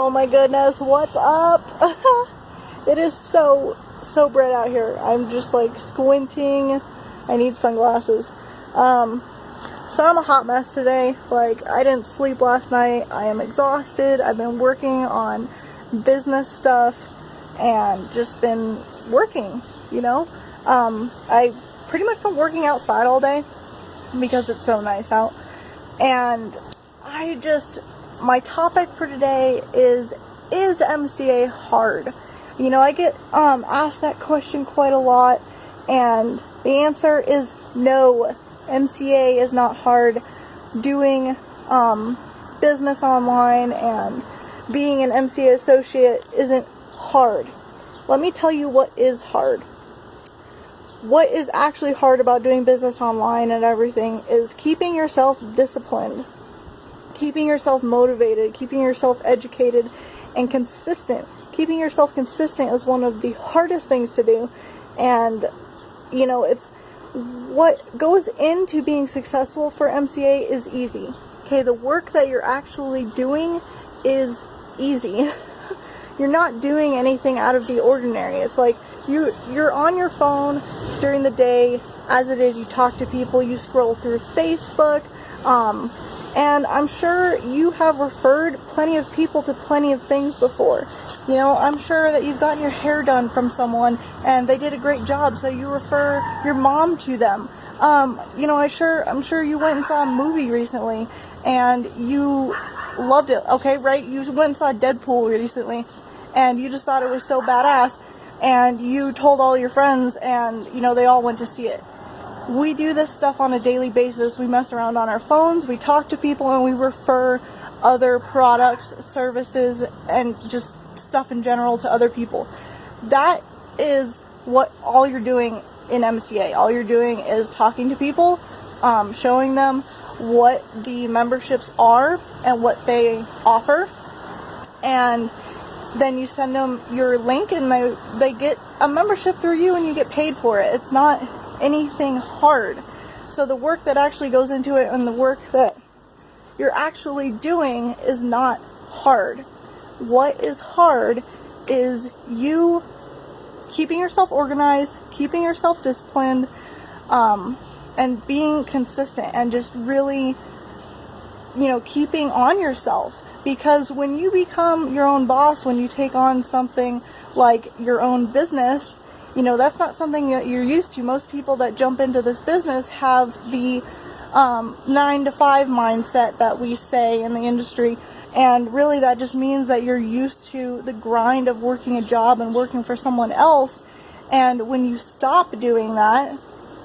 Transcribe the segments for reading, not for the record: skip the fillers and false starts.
Oh my goodness, what's up? It is so bright out here. I'm just like squinting. I need sunglasses. So I'm a hot mess today. Like, I didn't sleep last night. I am exhausted. I've been working on business stuff and just been working, you know? I pretty much been working outside all day because it's so nice out. And my topic for today is MCA hard? You know, I get asked that question quite a lot, and the answer is no. MCA is not hard. Doing business online and being an MCA associate isn't hard. Let me tell you what is hard. What is actually hard about doing business online and everything is keeping yourself disciplined, keeping yourself motivated, keeping yourself educated and consistent. Keeping yourself consistent is one of the hardest things to do, and you know, it's what goes into being successful for MCA is easy. Okay, the work that you're actually doing is easy. You're not doing anything out of the ordinary. It's like you're on your phone during the day as it is. You talk to people, you scroll through Facebook, and I'm sure you have referred plenty of people to plenty of things before. You know, I'm sure that you've gotten your hair done from someone and they did a great job, so you refer your mom to them. You know, I'm sure you went and saw a movie recently and you loved it. Okay, right? You went and saw Deadpool recently and you just thought it was so badass, and you told all your friends, and you know, they all went to see it. We do this stuff on a daily basis. We mess around on our phones, we talk to people, and we refer other products, services, and just stuff in general to other people. That is what all you're doing in MCA. All you're doing is talking to people, showing them what the memberships are and what they offer, and then you send them your link and they get a membership through you and you get paid for it. It's not anything hard. So the work that actually goes into it and the work that you're actually doing is not hard. What is hard is you keeping yourself organized, keeping yourself disciplined, and being consistent, and just really, you know, keeping on yourself. Because when you become your own boss, when you take on something like your own business, you know, that's not something that you're used to. Most people that jump into this business have the 9-to-5 mindset that we say in the industry. And really that just means that you're used to the grind of working a job and working for someone else. And when you stop doing that,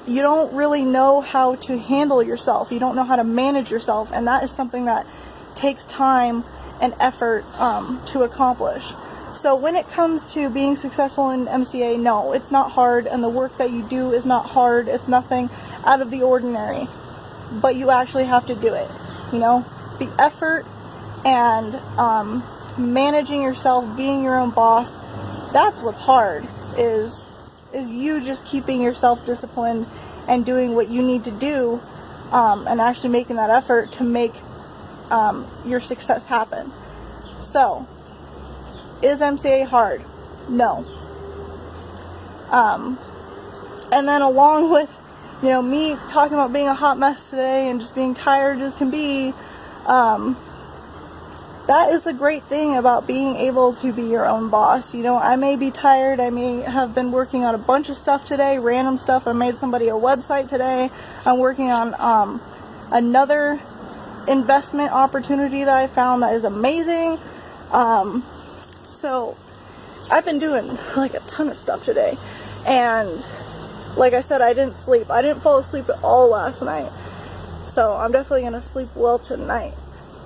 you don't really know how to handle yourself. You don't know how to manage yourself. And that is something that takes time and effort to accomplish. So when it comes to being successful in MCA, no, it's not hard, and the work that you do is not hard. It's nothing out of the ordinary, but you actually have to do it. You know, the effort and managing yourself, being your own boss, that's what's hard, is you just keeping yourself disciplined and doing what you need to do, and actually making that effort to make your success happen. So, is MCA hard? No. And then along with, you know, me talking about being a hot mess today and just being tired as can be, that is the great thing about being able to be your own boss. You know, I may be tired, I may have been working on a bunch of stuff today, random stuff. I made somebody a website today. I'm working on another investment opportunity that I found that is amazing. So I've been doing like a ton of stuff today, and like I said, I didn't sleep. I didn't fall asleep at all last night, so I'm definitely gonna sleep well tonight.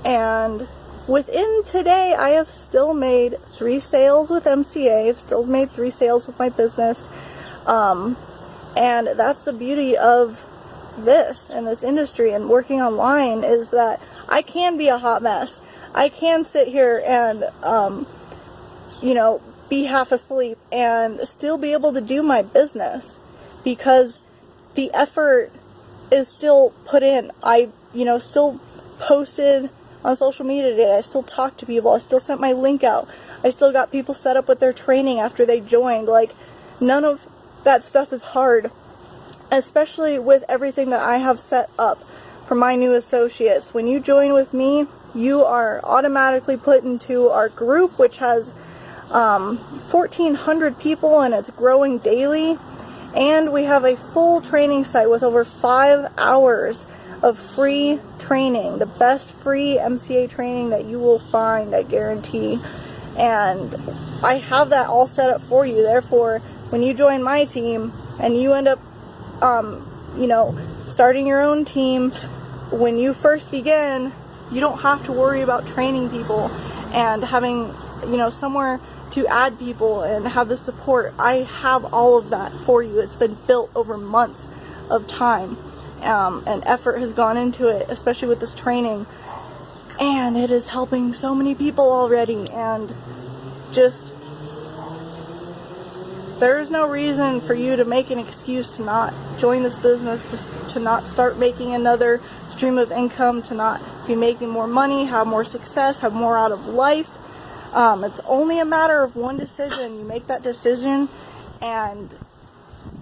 And within today, I have still made 3 sales with MCA. I've still made 3 sales with my business, and that's the beauty of this and this industry and working online, is that I can be a hot mess. I can sit here and you know, be half asleep and still be able to do my business, because the effort is still put in. I, you know, still posted on social media today. I still talk to people. I still sent my link out. I still got people set up with their training after they joined. Like, none of that stuff is hard, especially with everything that I have set up for my new associates. When you join with me, you are automatically put into our group, which has 1,400 people, and it's growing daily. And we have a full training site with over 5 hours of free training, the best free MCA training that you will find, I guarantee. And I have that all set up for you. Therefore, when you join my team and you end up starting your own team, when you first begin, you don't have to worry about training people and having, somewhere to add people and have the support. I have all of that for you. It's been built over months of time, and effort has gone into it, especially with this training, and it is helping so many people already. And just, there is no reason for you to make an excuse to not join this business, to not start making another stream of income, to not be making more money, have more success, have more out of life. It's only a matter of one decision. You make that decision, and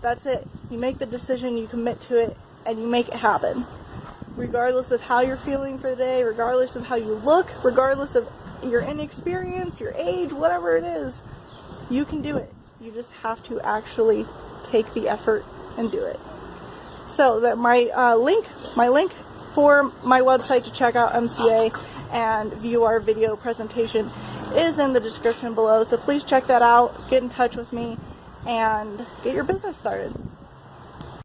that's it. You make the decision, you commit to it, and you make it happen. Regardless of how you're feeling for the day, regardless of how you look, regardless of your inexperience, your age, whatever it is, you can do it. You just have to actually take the effort and do it. So that my link for my website to check out MCA and view our video presentation is in the description below. So please check that out, get in touch with me, and get your business started.